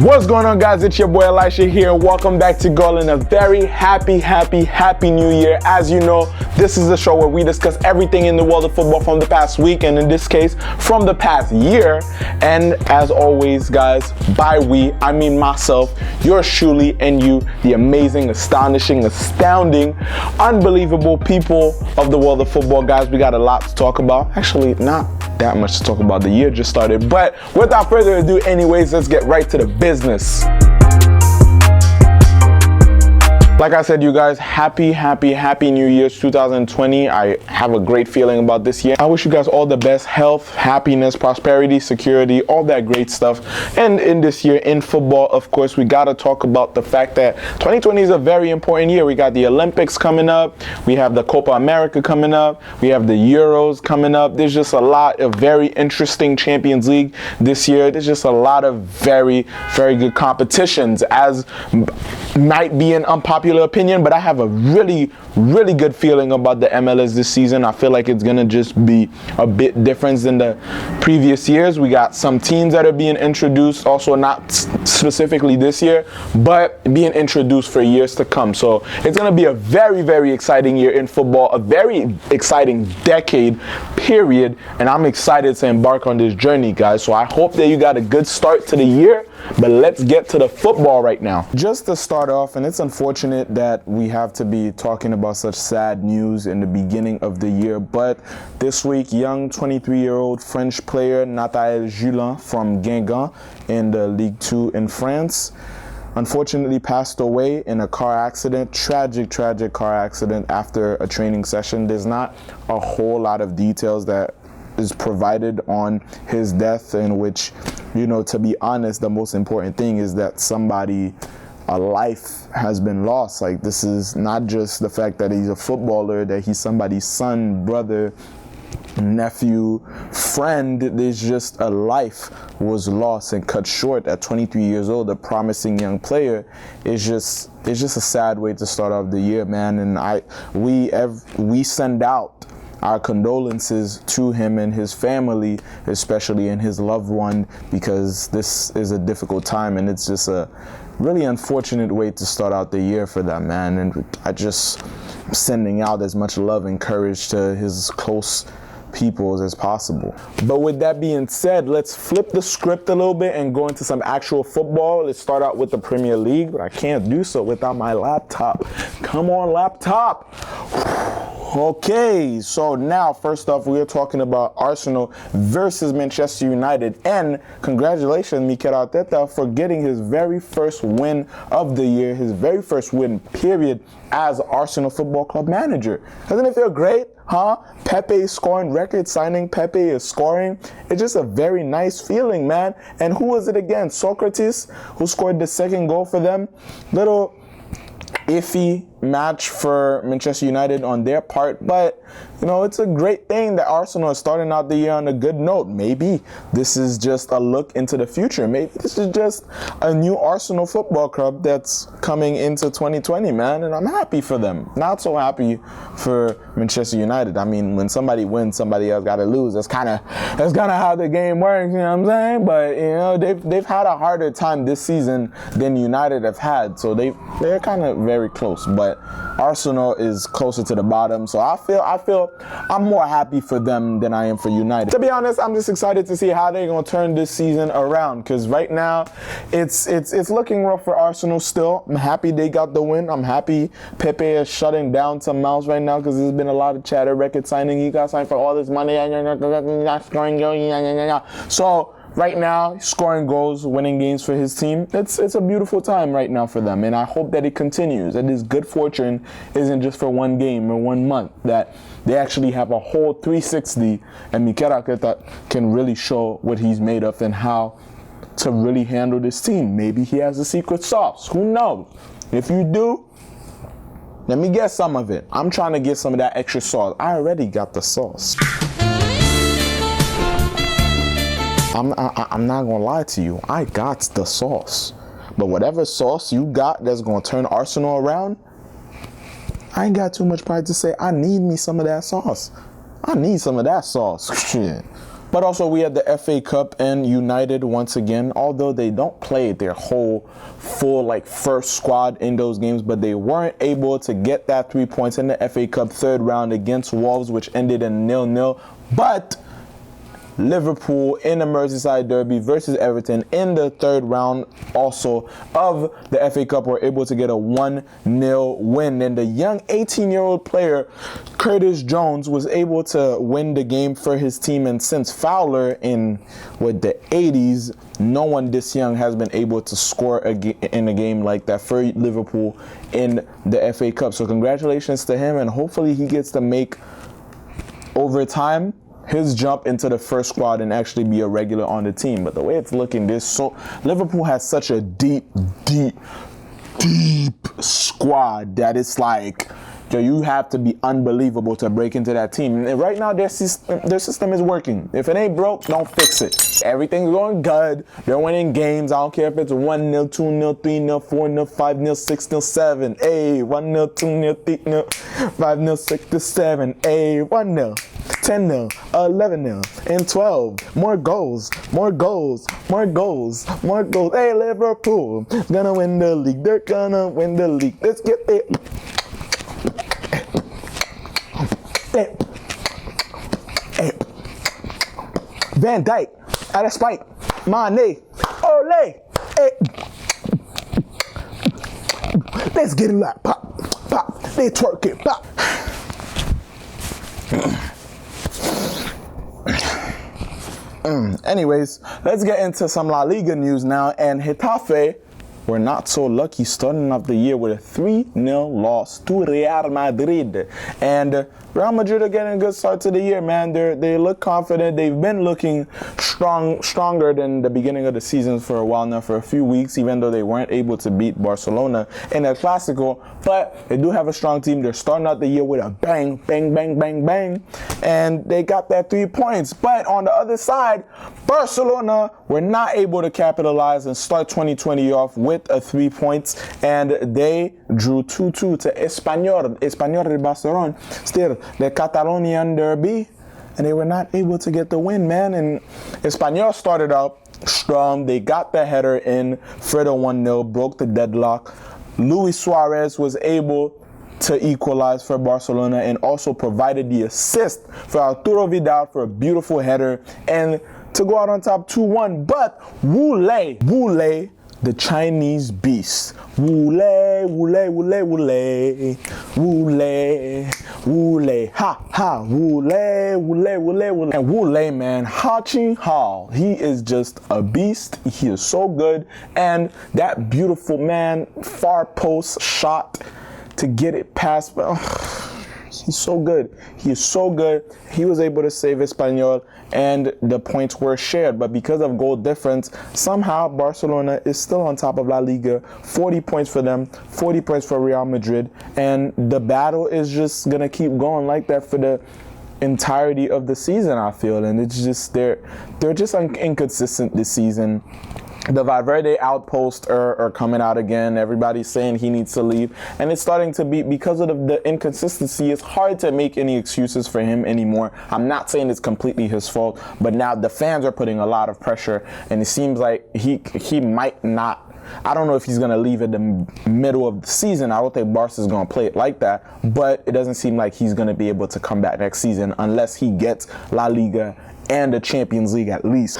What's going on, guys? It's your boy Elisha here. Welcome back to Goal and a very happy new year. As you know, this is the show where we discuss everything in the world of football from the past week, and in this case, from the past year. And as always, guys, by we, I mean myself, yours truly, and you, the amazing, astonishing, astounding, unbelievable people of the world of football. Guys, we got a lot to talk about. Actually, not that much to talk about. The year just started. But without further ado, anyways, let's get right to the business. Like I said, you guys, happy new year 2020. I have a great feeling about this year. I wish you guys all the best health, happiness, prosperity, security, all that great stuff. And in this year in football, of course, we got to talk about the fact that 2020 is a very important year. We got the Olympics coming up. We have the Copa America coming up. We have the Euros coming up. There's just a lot of very interesting Champions League this year. There's just a lot of very good competitions, as might be an unpopular opinion, but I have a really good feeling about the MLS this season. I feel like it's gonna just be a bit different than the previous years. We got some teams that are being introduced, also not specifically this year, but being introduced for years to come. So it's gonna be a very exciting year in football, a very exciting decade period, and I'm excited to embark on this journey, guys. So I hope that you got a good start to the year, but let's get to the football right now. Just to start off, and it's unfortunate that we have to be talking about such sad news in the beginning of the year, but this week, young 23-year-old French player Nathalie Julien from Guingamp in the Ligue 2 in France unfortunately passed away in a car accident, tragic car accident after a training session. There's not a whole lot of details that is provided on his death, in which, you know, to be honest, the most important thing is that a life has been lost. Like, this is not just the fact that he's a footballer, that he's somebody's son, brother, nephew, friend. There's just a life was lost and cut short at 23 years old. A promising young player. It's just a sad way to start off the year, man. And we send out our condolences to him and his family, especially, and his loved one, because this is a difficult time, and it's just a really unfortunate way to start out the year for that man. And I just sending out as much love and courage to his close people as possible. But with that being said, let's flip the script a little bit and go into some actual football. Let's start out with the Premier League, but I can't do so without my laptop. Come on, laptop. Okay, so now first off, we are talking about Arsenal versus Manchester United, and congratulations, Mikel Arteta, for getting his very first win of the year, his very first win period as Arsenal Football Club manager. Doesn't it feel great? Huh? Pepe is scoring, record signing Pepe is scoring. It's just a very nice feeling, man. And who was it again? Socrates, who scored the second goal for them. Little iffy match for Manchester United on their part, but you know, it's a great thing that Arsenal is starting out the year on a good note. Maybe this is just a look into the future. Maybe this is just a new Arsenal Football Club that's coming into 2020, man, and I'm happy for them. Not so happy for Manchester United. I mean, when somebody wins, somebody else got to lose. That's kind of how the game works, you know what I'm saying? But you know, they've had a harder time this season than United have had, so they're kind of very close. But Arsenal is closer to the bottom, so I feel I'm more happy for them than I am for United. To be honest, I'm just excited to see how they're gonna turn this season around, because right now it's looking rough for Arsenal still. I'm happy they got the win. I'm happy Pepe is shutting down some mouths right now, because there's been a lot of chatter. Record signing, he got signed for all this money, so right now, scoring goals, winning games for his team, it's a beautiful time right now for them, and I hope that it continues, that this good fortune isn't just for one game or 1 month, that they actually have a whole 360, and Mikel Arteta can really show what he's made of and how to really handle this team. Maybe he has the secret sauce. Who knows? If you do, let me get some of it. I'm trying to get some of that extra sauce. I already got the sauce. I'm not gonna lie to you. I got the sauce, but whatever sauce you got that's gonna turn Arsenal around, I ain't got too much pride to say I need me some of that sauce. I need some of that sauce. Shit. But also we had the FA Cup and United once again, although they don't play their whole full like first squad in those games, but they weren't able to get that 3 points in the FA Cup third round against Wolves, which ended in 0-0. But Liverpool in the Merseyside Derby versus Everton in the third round also of the FA Cup were able to get a 1-0 win. And the young 18-year-old player, Curtis Jones, was able to win the game for his team. And since Fowler in the 80s, no one this young has been able to score in a game like that for Liverpool in the FA Cup. So congratulations to him, and hopefully he gets to make over time his jump into the first squad and actually be a regular on the team. But the way it's looking, Liverpool has such a deep squad that it's like, yo, you have to be unbelievable to break into that team. And right now, their system is working. If it ain't broke, don't fix it. Everything's going good. They're winning games. I don't care if it's 1-0, 2-0, 3-0, 4-0, 5-0, 6-0, 7. Hey, 1-0, 2-0, 3-0, 5-0, 6-7. Hey, 1-0. 10-0, 11-0, and 12. More goals. Hey, Liverpool, gonna win the league. They're gonna win the league. Let's get it. Van Dijk, out of spite. Mane, ole. Hey. Let's get it like pop. They twerk it, pop. Anyways, let's get into some La Liga news now. And Getafe were not so lucky starting off the year with a 3-0 loss to Real Madrid. And Real Madrid are getting a good start to the year, man. They look confident. They've been looking stronger than the beginning of the season for a while now, for a few weeks, even though they weren't able to beat Barcelona in El Clásico. But they do have a strong team. They're starting out the year with a bang. And they got that 3 points. But on the other side, Barcelona were not able to capitalize and start 2020 off with a 3 points. And they drew 2-2 to Espanyol de Barcelona. Still, the Catalonian derby, and they were not able to get the win, man. And Espanyol started out strong. They got the header in for the 1-0, broke the deadlock. Luis Suarez was able to equalize for Barcelona and also provided the assist for Arturo Vidal for a beautiful header and to go out on top 2-1. But Wu Lei, the Chinese beast. Wu Lei, ha, Wu Lei. And Wu Lei, man, Ha Ching Hao, he is just a beast. He is so good. And that beautiful, man, far post shot to get it past, he's so good. He is so good. He was able to save Espanyol, and the points were shared. But because of goal difference, somehow Barcelona is still on top of La Liga. 40 points for them, 40 points for Real Madrid. And the battle is just going to keep going like that for the entirety of the season, I feel. And it's just, they're just inconsistent this season. The Valverde Out posts are coming out again. Everybody's saying he needs to leave. And it's starting to be, because of the inconsistency, it's hard to make any excuses for him anymore. I'm not saying it's completely his fault, but now the fans are putting a lot of pressure, and it seems like he might not. I don't know if he's going to leave at the middle of the season. I don't think Barca's going to play it like that, but it doesn't seem like he's going to be able to come back next season unless he gets La Liga and the Champions League at least.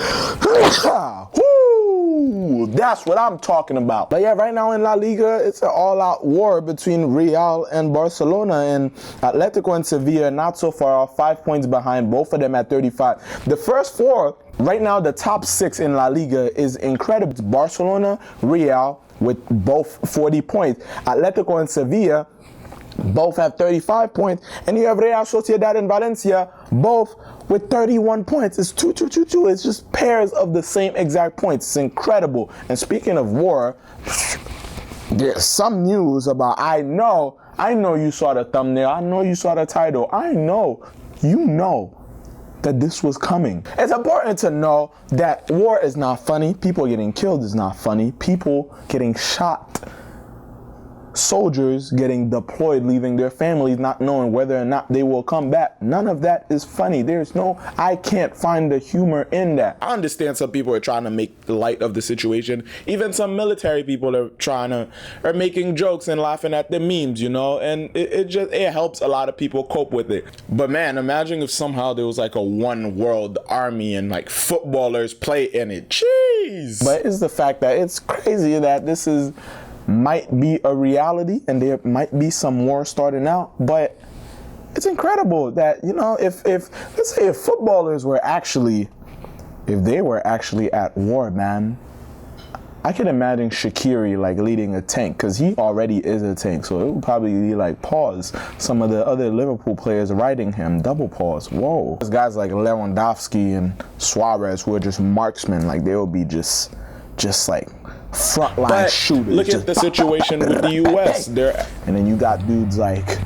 That's what I'm talking about. But yeah, right now in La Liga, it's an all-out war between Real and Barcelona, and Atletico and Sevilla not so far off, 5 points behind, both of them at 35. The first four, right now the top 6 in La Liga is incredible. It's Barcelona, Real with both 40 points. Atletico and Sevilla both have 35 points, and you have Real Sociedad and Valencia both with 31 points. It's 2-2-2-2. It's just pairs of the same exact points. It's incredible. And speaking of war, there's some news about, I know you saw the thumbnail. I know you saw the title. I know that this was coming. It's important to know that war is not funny. People getting killed is not funny. People getting shot soldiers getting deployed, leaving their families, not knowing whether or not they will come back. None of that is funny. I can't find the humor in that. I understand some people are trying to make light of the situation. Even some military people are making jokes and laughing at the memes, you know, and it helps a lot of people cope with it. But man, imagine if somehow there was like a one world army and like footballers play in it. Jeez. But it's the fact that it's crazy that this might be a reality and there might be some war starting out, but it's incredible that, you know, if let's say if footballers were actually at war, man, I can imagine Shaqiri like leading a tank, because he already is a tank, so it would probably be like pause. Some of the other Liverpool players riding him, double pause. Whoa. There's guys like Lewandowski and Suarez who are just marksmen, like they will be just like frontline shooters. Look at the situation with the U.S. And then you got dudes like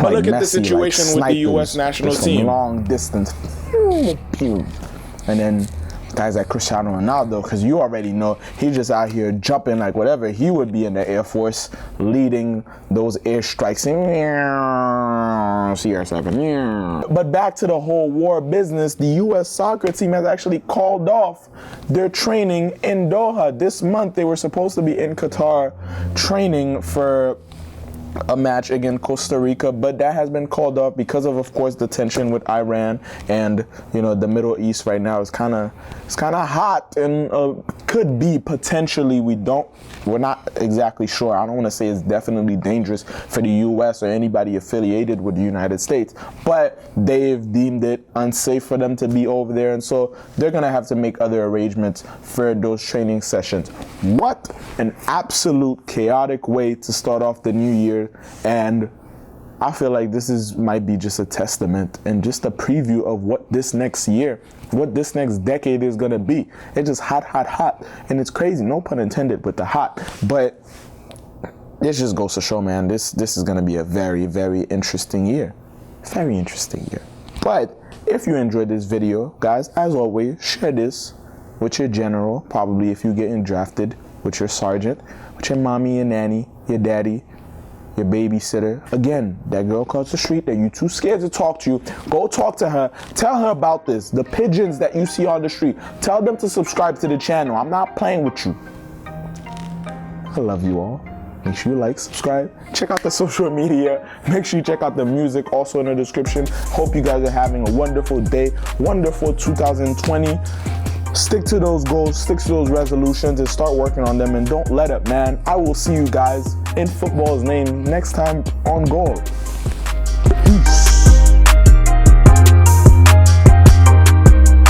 look at Messi, the situation like with the U.S. national team. Long distance. And then guys like Cristiano Ronaldo, because you already know he's just out here jumping like whatever. He would be in the Air Force leading those airstrikes. CR7. But back to the whole war business, the U.S. soccer team has actually called off their training in Doha. This month they were supposed to be in Qatar training for a match against Costa Rica, but that has been called off because of course, the tension with Iran, and you know the Middle East right now is kind of hot, and could be potentially, we're not exactly sure. I don't want to say it's definitely dangerous for the U.S. or anybody affiliated with the United States, but they've deemed it unsafe for them to be over there, and so they're gonna have to make other arrangements for those training sessions. What an absolute chaotic way to start off the new year. And I feel like this might be just a testament and just a preview of what this next year, what this next decade is gonna be. It's just hot, and it's crazy. No pun intended with the hot, but this just goes to show, man, this is gonna be a very, very interesting year. Very interesting year. But if you enjoyed this video, guys, as always, share this with your general, probably if you're getting drafted, with your sergeant, with your mommy and nanny, your daddy, your babysitter. Again, that girl across the street that you're too scared to talk to, go talk to her. Tell her about this. The pigeons that you see on the street, tell them to subscribe to the channel. I'm not playing with you. I love you all. Make sure you like, subscribe, check out the social media. Make sure you check out the music also in the description. Hope you guys are having a wonderful day, wonderful 2020. Stick to those goals, stick to those resolutions, and start working on them, and don't let up, man. I will see you guys in football's name next time on Goal.